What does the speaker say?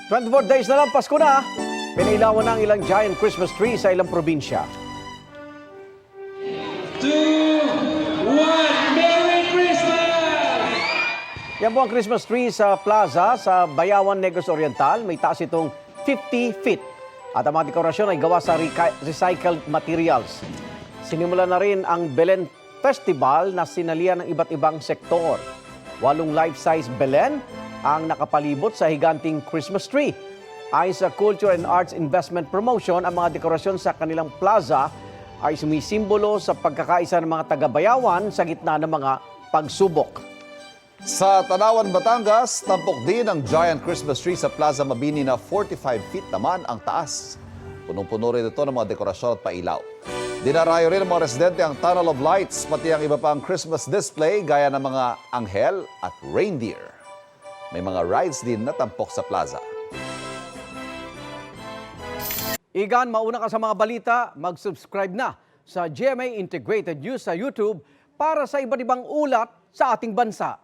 24 days na lang, Pasko na. Pinailawan ng ilang giant Christmas tree sa ilang probinsya. 2, 1, Merry Christmas! Yan po ang Christmas tree sa plaza sa Bayawan, Negros Oriental. May taas itong 50 feet. At ang mga dekorasyon ay gawa sa recycled materials. Sinimula na rin ang Belen Festival na sinalihan ng iba't ibang sektor. 8 life-size Belen ang nakapalibot sa higanting Christmas tree. Ayon sa Culture and Arts Investment Promotion, ang mga dekorasyon sa kanilang plaza ay sumisimbolo sa pagkakaisa ng mga taga-Bayawan sa gitna ng mga pagsubok. Sa Tanawan, Batangas, tampok din ang giant Christmas tree sa Plaza Mabini na 45 feet naman ang taas. Punong-puno rin ito ng mga dekorasyon at pailaw. Dinarayo rin ng mga residente ang Tunnel of Lights, pati ang iba pang Christmas display gaya ng mga anghel at reindeer. May mga rides din na tampok sa plaza. Igan, mauna ka sa mga balita, mag-subscribe na sa GMA Integrated News sa YouTube para sa iba't ibang ulat sa ating bansa.